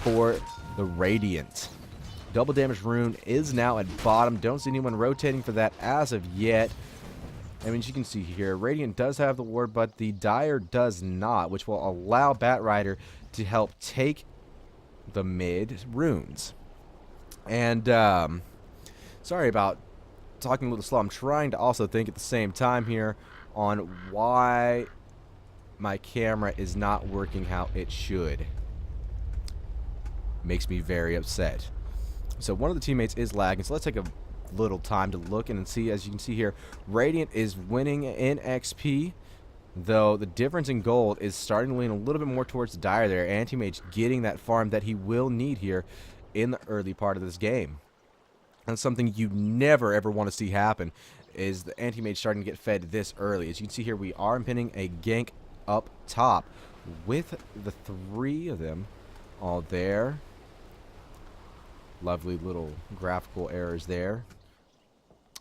for the Radiant. Double damage rune is now at bottom. Don't see anyone rotating for that as of yet. I mean, as you can see here, Radiant does have the ward, but the Dire does not, which will allow Batrider to help take the mid runes. And, sorry about talking a little slow. I'm trying to also think at the same time here on why my camera is not working how it should. Makes me very upset. So one of the teammates is lagging, so let's take a little time to look and see. As you can see here, Radiant is winning in XP, though the difference in gold is starting to lean a little bit more towards the Dire there. Anti-Mage getting that farm that he will need here in the early part of this game. And something you never ever want to see happen is the Anti-Mage starting to get fed this early. As you can see here, we are impending a gank up top with the 3 of them all there. Lovely little graphical errors there.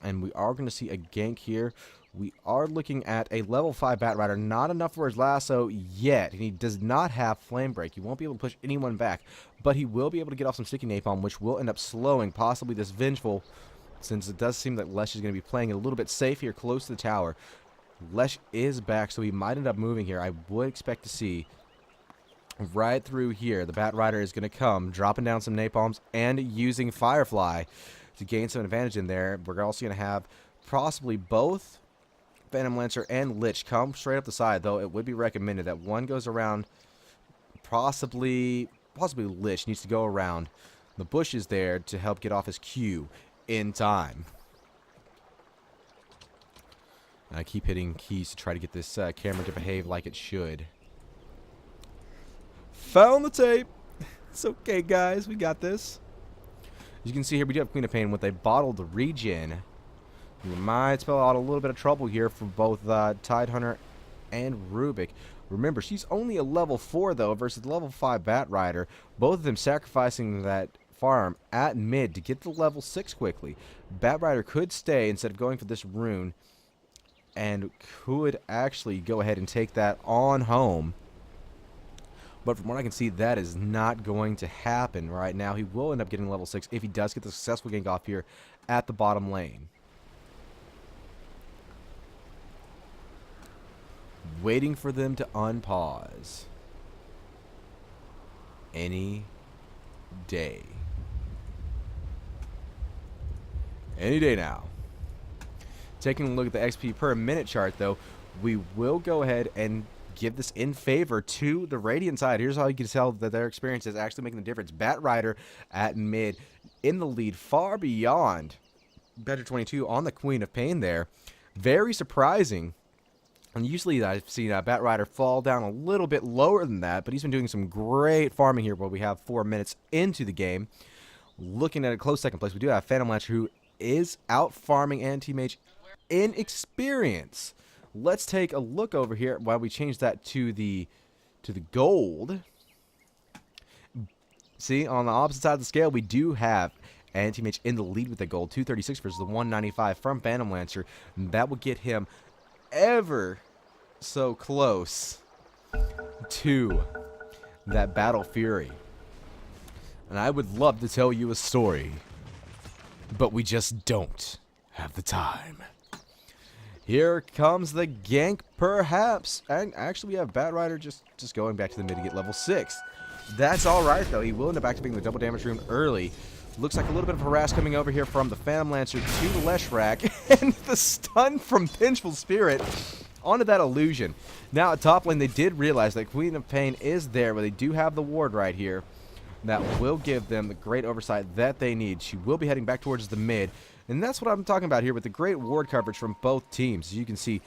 And we are going to see a gank here. We are looking at a level 5 Batrider. Not enough for his lasso yet. And he does not have Flame Break. He won't be able to push anyone back. But he will be able to get off some sticky napalm, which will end up slowing possibly this Vengeful, since it does seem that Lesh is going to be playing it a little bit safe here close to the tower. Lesh is back, so he might end up moving here. I would expect to see right through here, the Batrider is going to come, dropping down some napalms and using Firefly to gain some advantage in there. We're also going to have possibly both Phantom Lancer and Lich come straight up the side, though it would be recommended that one goes around, possibly Lich needs to go around the bushes there to help get off his Q in time. And I keep hitting keys to try to get this camera to behave like it should. Found the tape. It's okay, guys. We got this. As you can see here, we do have Queen of Pain with a bottled regen. You might spell out a little bit of trouble here for both Tidehunter and Rubik. Remember, she's only a level 4, though, versus level 5 Batrider. Both of them sacrificing that farm at mid to get to level 6 quickly. Batrider could stay instead of going for this rune, and could actually go ahead and take that on home. But from what I can see, that is not going to happen right now. He will end up getting level 6 if he does get the successful gank off here at the bottom lane. Waiting for them to unpause. Any day. Any day now. Taking a look at the XP per minute chart, though, we will go ahead and give this in favor to the Radiant side. Here's how you can tell that their experience is actually making the difference. Batrider at mid in the lead, far beyond Better 22 on the Queen of Pain there. Very surprising. And usually I've seen Batrider fall down a little bit lower than that, but he's been doing some great farming here while we have 4 minutes into the game. Looking at a close second place, we do have Phantom Lancer, who is out farming Anti-Mage in experience. Let's take a look over here while we change that to the gold. See, on the opposite side of the scale, we do have Anti-Mage in the lead with the gold, 236 versus the 195 from Phantom Lancer. And that will get him ever so close to that Battle Fury. And I would love to tell you a story, but we just don't have the time. Here comes the gank, perhaps. And actually, we have Batrider just going back to the mid to get level 6. That's all right, though. He will end up activating the double damage rune early. Looks like a little bit of harass coming over here from the Phantom Lancer to the Leshrac. And the stun from Vengeful Spirit onto that illusion. Now, at top lane, they did realize that Queen of Pain is there, but they do have the ward right here. That will give them the great oversight that they need. She will be heading back towards the mid. And that's what I'm talking about here with the great ward coverage from both teams. As you can see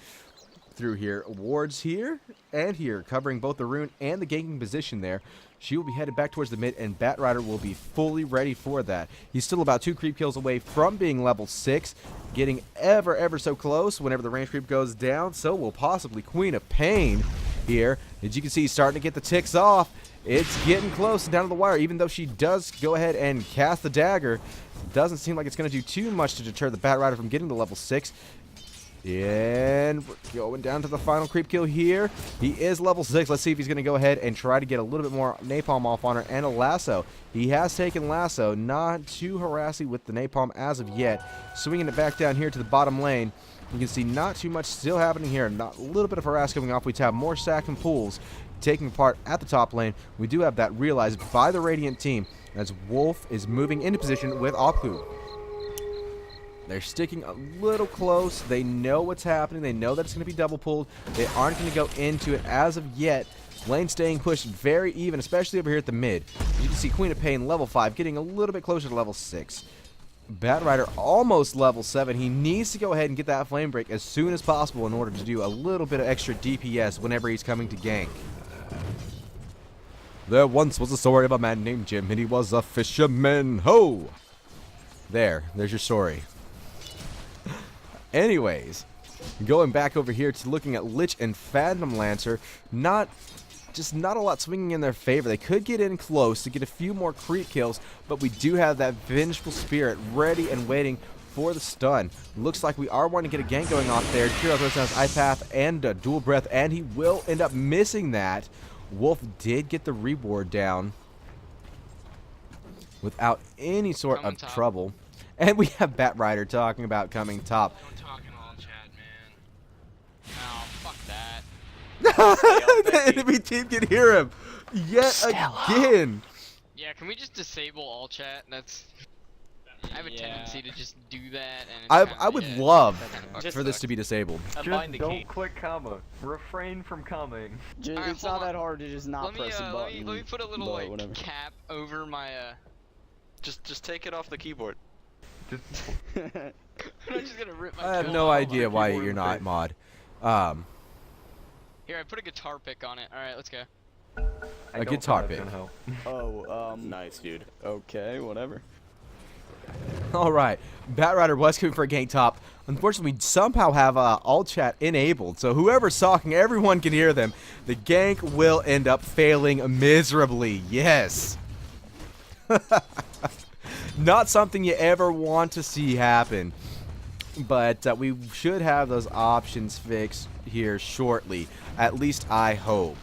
through here, wards here and here, covering both the rune and the ganking position there. She will be headed back towards the mid, and Batrider will be fully ready for that. He's still about 2 creep kills away from being level 6, getting ever so close whenever the range creep goes down. So will possibly Queen of Pain here. As you can see, he's starting to get the ticks off. It's getting close down to the wire, even though she does go ahead and cast the dagger. Doesn't seem like it's going to do too much to deter the Batrider from getting to level 6. And we're going down to the final creep kill here. He is level 6. Let's see if he's going to go ahead and try to get a little bit more napalm off on her and a lasso. He has taken lasso. Not too harassing with the napalm as of yet. Swinging it back down here to the bottom lane. You can see not too much still happening here. Not a little bit of harass coming off. We have more sack and pulls taking part at the top lane. We do have that realized by the Radiant team as Wolf is moving into position with Opku. They're sticking a little close. They know what's happening. They know that it's going to be double pulled. They aren't going to go into it as of yet. Lane staying pushed very even, especially over here at the mid. You can see Queen of Pain level 5 getting a little bit closer to level 6. Bat Rider almost level 7. He needs to go ahead and get that flame break as soon as possible in order to do a little bit of extra DPS whenever he's coming to gank. There once was a story of a man named Jim, and he was a fisherman. Ho! There's your story. Anyways, going back over here to looking at Lich and Phantom Lancer, not a lot swinging in their favor. They could get in close to get a few more creep kills, but we do have that vengeful spirit ready and waiting for the stun. Looks like we are wanting to get a gank going off there. Kiro throws down his Ice Path and Dual Breath, and he will end up missing that. Wolf did get the reward down without any sort of trouble. And we have Bat Rider talking about coming top. Don't talk in all chat, man. Oh, fuck that. The enemy team can hear him yet again. Yeah, can we just disable all chat? I have a tendency to just do that. And I would love for this to be disabled. Just don't click comma. Refrain from commenting. Right, it's not that hard to just not press the button. Let me put a little cap over my Just take it off the keyboard. I'm just gonna rip my I have no idea why you're not mod. Here, I put a guitar pick on it. Alright, let's go. A guitar pick. Nice, dude. Okay, whatever. Alright, Bat Rider was coming for a gank top. Unfortunately, we somehow have all chat enabled, so whoever's talking, everyone can hear them. The gank will end up failing miserably. Yes. Not something you ever want to see happen. But we should have those options fixed here shortly. At least I hope.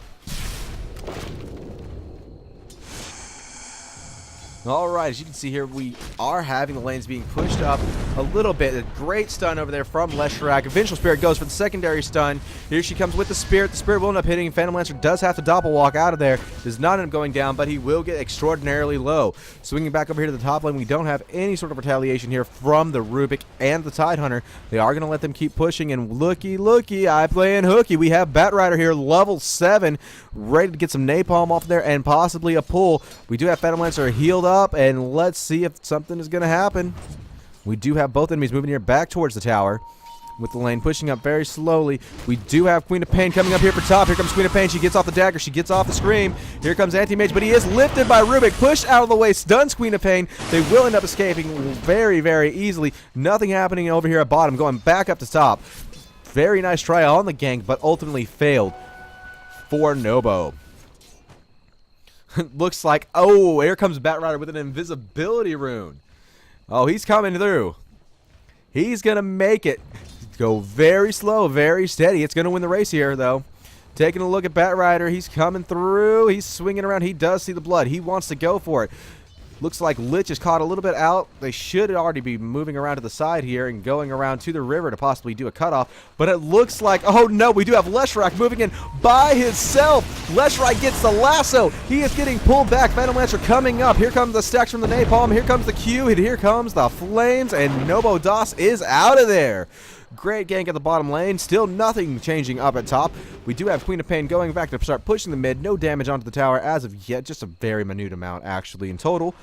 Alright, as you can see here, we are having the lanes being pushed up a little bit. A great stun over there from Leshrac. Vengeful Spirit goes for the secondary stun. Here she comes with the Spirit. The Spirit will end up hitting. Phantom Lancer does have to doppel walk out of there. Does not end up going down, but he will get extraordinarily low. Swinging back over here to the top lane, we don't have any sort of retaliation here from the Rubik and the Tidehunter. They are going to let them keep pushing, and looky, I playing hooky. We have Bat Rider here, level 7, ready to get some napalm off there and possibly a pull. We do have Phantom Lancer healed up, and let's see if something is going to happen. We do have both enemies moving here back towards the tower with the lane pushing up very slowly. We do have Queen of Pain coming up here for top. Here comes Queen of Pain. She gets off the dagger. She gets off the scream. Here comes Anti-Mage, but he is lifted by Rubik. Pushed out of the way. Stuns Queen of Pain. They will end up escaping very, very easily. Nothing happening over here at bottom. Going back up to top. Very nice try on the gank, but ultimately failed for Nobo. Looks like, oh, here comes Bat Rider with an invisibility rune. Oh, he's coming through. He's going to make it. Go very slow, very steady. It's going to win the race here, though. Taking a look at Bat Rider. He's coming through. He's swinging around. He does see the blood. He wants to go for it. Looks like Lich is caught a little bit out. They should already be moving around to the side here and going around to the river to possibly do a cutoff. But it looks like, oh no, we do have Leshrac moving in by himself. Leshrac gets the lasso. He is getting pulled back. Phantom Lancer coming up. Here comes the stacks from the napalm. Here comes the Q. And here comes the flames. And Nobo Das is out of there. Great gank at the bottom lane. Still nothing changing up at top. We do have Queen of Pain going back to start pushing the mid. No damage onto the tower as of yet. Just a very minute amount actually in total.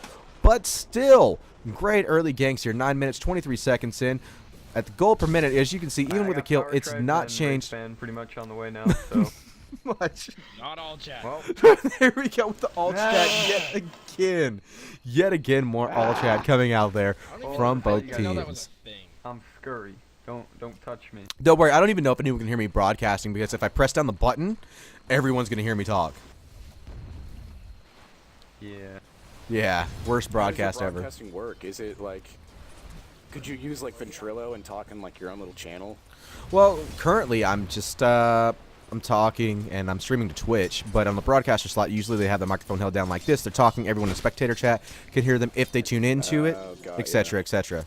But still, great early ganks here. 9 minutes, 23 seconds in. At the goal per minute, as you can see, even with a kill, it's not changed. Pretty much on the way now, so. Much. Not all chat. Well. There we go with the all chat yet again. Yet again, more all chat coming out there from both teams. I'm scurry. Don't touch me. Don't worry, I don't even know if anyone can hear me broadcasting, because if I press down the button, everyone's gonna hear me talk. Yeah. Yeah, worst broadcast ever. Broadcasting work? Is it like Could you use like Ventrilo and talk in like your own little channel? Well, currently I'm just I'm talking and I'm streaming to Twitch, but on the broadcaster slot, usually they have the microphone held down like this. They're talking, everyone in spectator chat can hear them if they tune into it, etc., etc.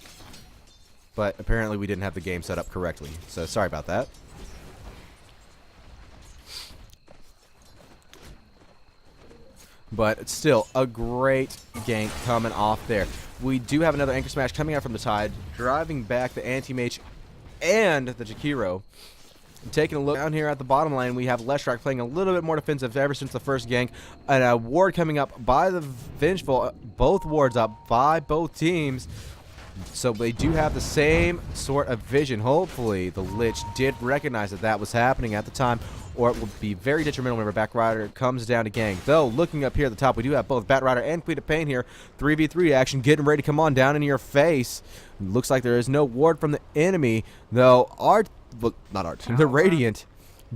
But apparently we didn't have the game set up correctly, so sorry about that. But it's still a great gank coming off there. We do have another Anchor Smash coming out from the Tide, driving back the Anti-Mage and the Jakiro. Taking a look down here at the bottom lane, we have Leshrac playing a little bit more defensive ever since the first gank. And a ward coming up by the Vengeful, both wards up by both teams. So they do have the same sort of vision. Hopefully the Lich did recognize that that was happening at the time, or it will be very detrimental whenever Batrider comes down to gank. Though, looking up here at the top, we do have both Batrider and Queen of Pain here. 3v3 action getting ready to come on down in your face. Looks like there is no ward from the enemy, though the Radiant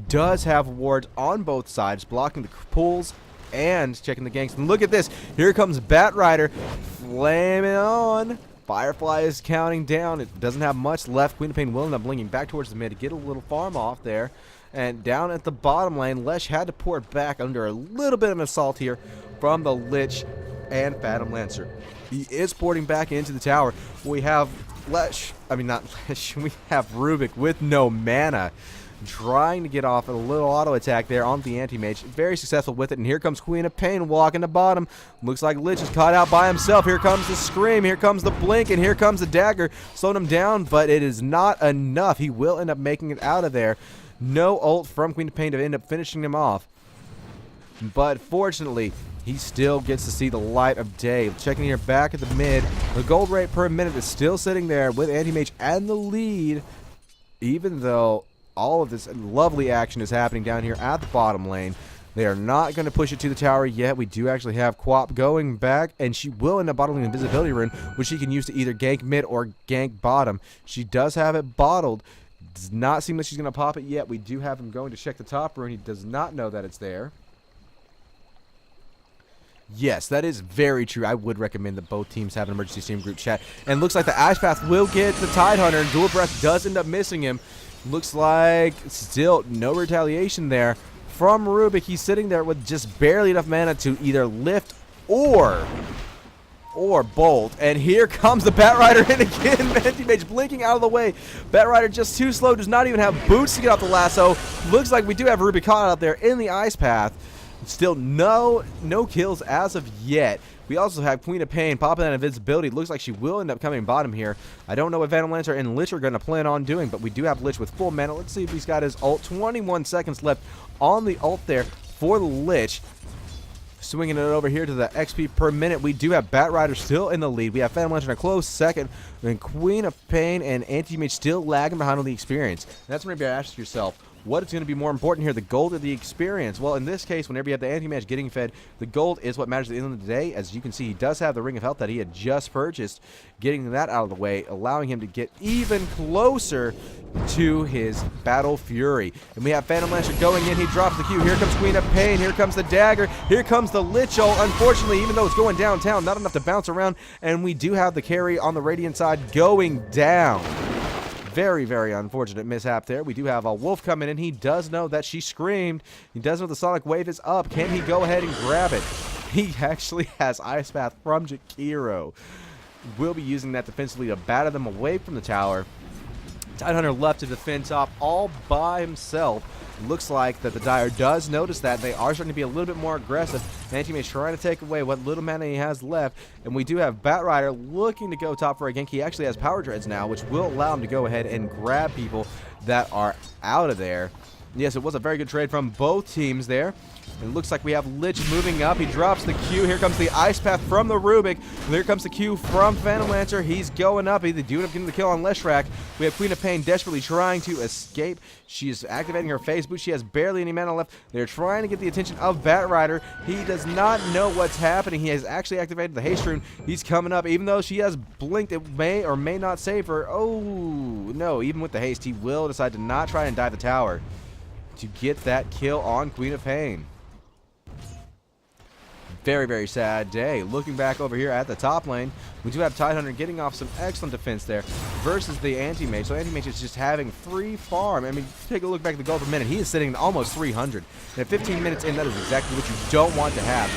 does have wards on both sides, blocking the pulls and checking the ganks. And look at this. Here comes Batrider flaming on. Firefly is counting down. It doesn't have much left. Queen of Pain will end up blinking back towards the mid to get a little farm off there. And down at the bottom lane, Lesh had to pour it back under a little bit of an assault here from the Lich and Phantom Lancer. He is porting back into the tower. We have Lesh, I mean not Lesh, we have Rubik with no mana, trying to get off a little auto attack there on the Anti-Mage. Very successful with it, and here comes Queen of Pain walking to bottom. Looks like Lich is caught out by himself. Here comes the Scream, here comes the Blink, and here comes the Dagger. Slowing him down, but it is not enough. He will end up making it out of there. No ult from Queen of Pain to end up finishing him off. But fortunately, he still gets to see the light of day. Checking here back at the mid. The gold rate per minute is still sitting there with Anti-Mage and the lead, even though all of this lovely action is happening down here at the bottom lane. They are not going to push it to the tower yet. We do actually have Quap going back, and she will end up bottling an invisibility rune, which she can use to either gank mid or gank bottom. She does have it bottled. Does not seem like she's going to pop it yet. We do have him going to check the top rune. He does not know that it's there. Yes, that is very true. I would recommend that both teams have an emergency stream group chat. And looks like the Ice Path will get the Tidehunter, and Dual Breath does end up missing him. Looks like still no retaliation there from Rubik. He's sitting there with just barely enough mana to either lift or bolt. And here comes the Batrider in again. Anti-Mage blinking out of the way. Batrider just too slow. Does not even have boots to get off the lasso. Looks like we do have Rubik caught out there in the Ice Path. Still no kills as of yet. We also have Queen of Pain popping that invincibility. Looks like she will end up coming bottom here. I don't know what Phantom Lancer and Lich are going to plan on doing, but we do have Lich with full mana. Let's see if he's got his ult. 21 seconds left on the ult there for the Lich. Swinging it over here to the XP per minute. We do have Batrider still in the lead. We have Phantom Lancer in a close second. Then Queen of Pain and Anti-Mage still lagging behind on the experience. And that's whenever you ask yourself, what is going to be more important here, the gold or the experience? Well, in this case, whenever you have the Anti-Mage getting fed, the gold is what matters at the end of the day. As you can see, he does have the Ring of Health that he had just purchased, getting that out of the way, allowing him to get even closer to his Battle Fury. And we have Phantom Lancer going in. He drops the Q. Here comes Queen of Pain. Here comes the Dagger. Here comes the Lich ult. Unfortunately, even though it's going downtown, not enough to bounce around. And we do have the carry on the Radiant side going down. Very, very unfortunate mishap there. We do have a Wolf coming in. He does know that she screamed. He does know the Sonic Wave is up. Can he go ahead and grab it? He actually has Ice Path from Jakiro. Will be using that defensively to batter them away from the tower. Tidehunter left to defend top all by himself. Looks like that the Dire does notice that. They are starting to be a little bit more aggressive. Anti-Mage trying to take away what little mana he has left. And we do have Batrider looking to go top for a gank. He actually has Power Dreads now, which will allow him to go ahead and grab people that are out of there. Yes, it was a very good trade from both teams there. It looks like we have Lich moving up. He drops the Q. Here comes the Ice Path from the Rubik. Here comes the Q from Phantom Lancer. He's going up. They do end up getting the kill on Leshrac. We have Queen of Pain desperately trying to escape. She is activating her phase boot. She has barely any mana left. They're trying to get the attention of Batrider. He does not know what's happening. He has actually activated the haste rune. He's coming up. Even though she has blinked, it may or may not save her. Oh, no. Even with the haste, he will decide to not try and dive the tower to get that kill on Queen of Pain. very, very sad day. Looking back over here at the top lane, we do have Tidehunter getting off some excellent defense there versus the Anti-Mage. So Anti-Mage is just having free farm. I mean, take a look back at the goal per minute. He is sitting at almost 300. And at 15 minutes in, that is exactly what you don't want to have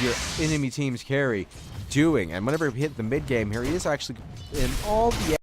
your enemy team's carry doing. And whenever he hit the mid game here, he is actually in all the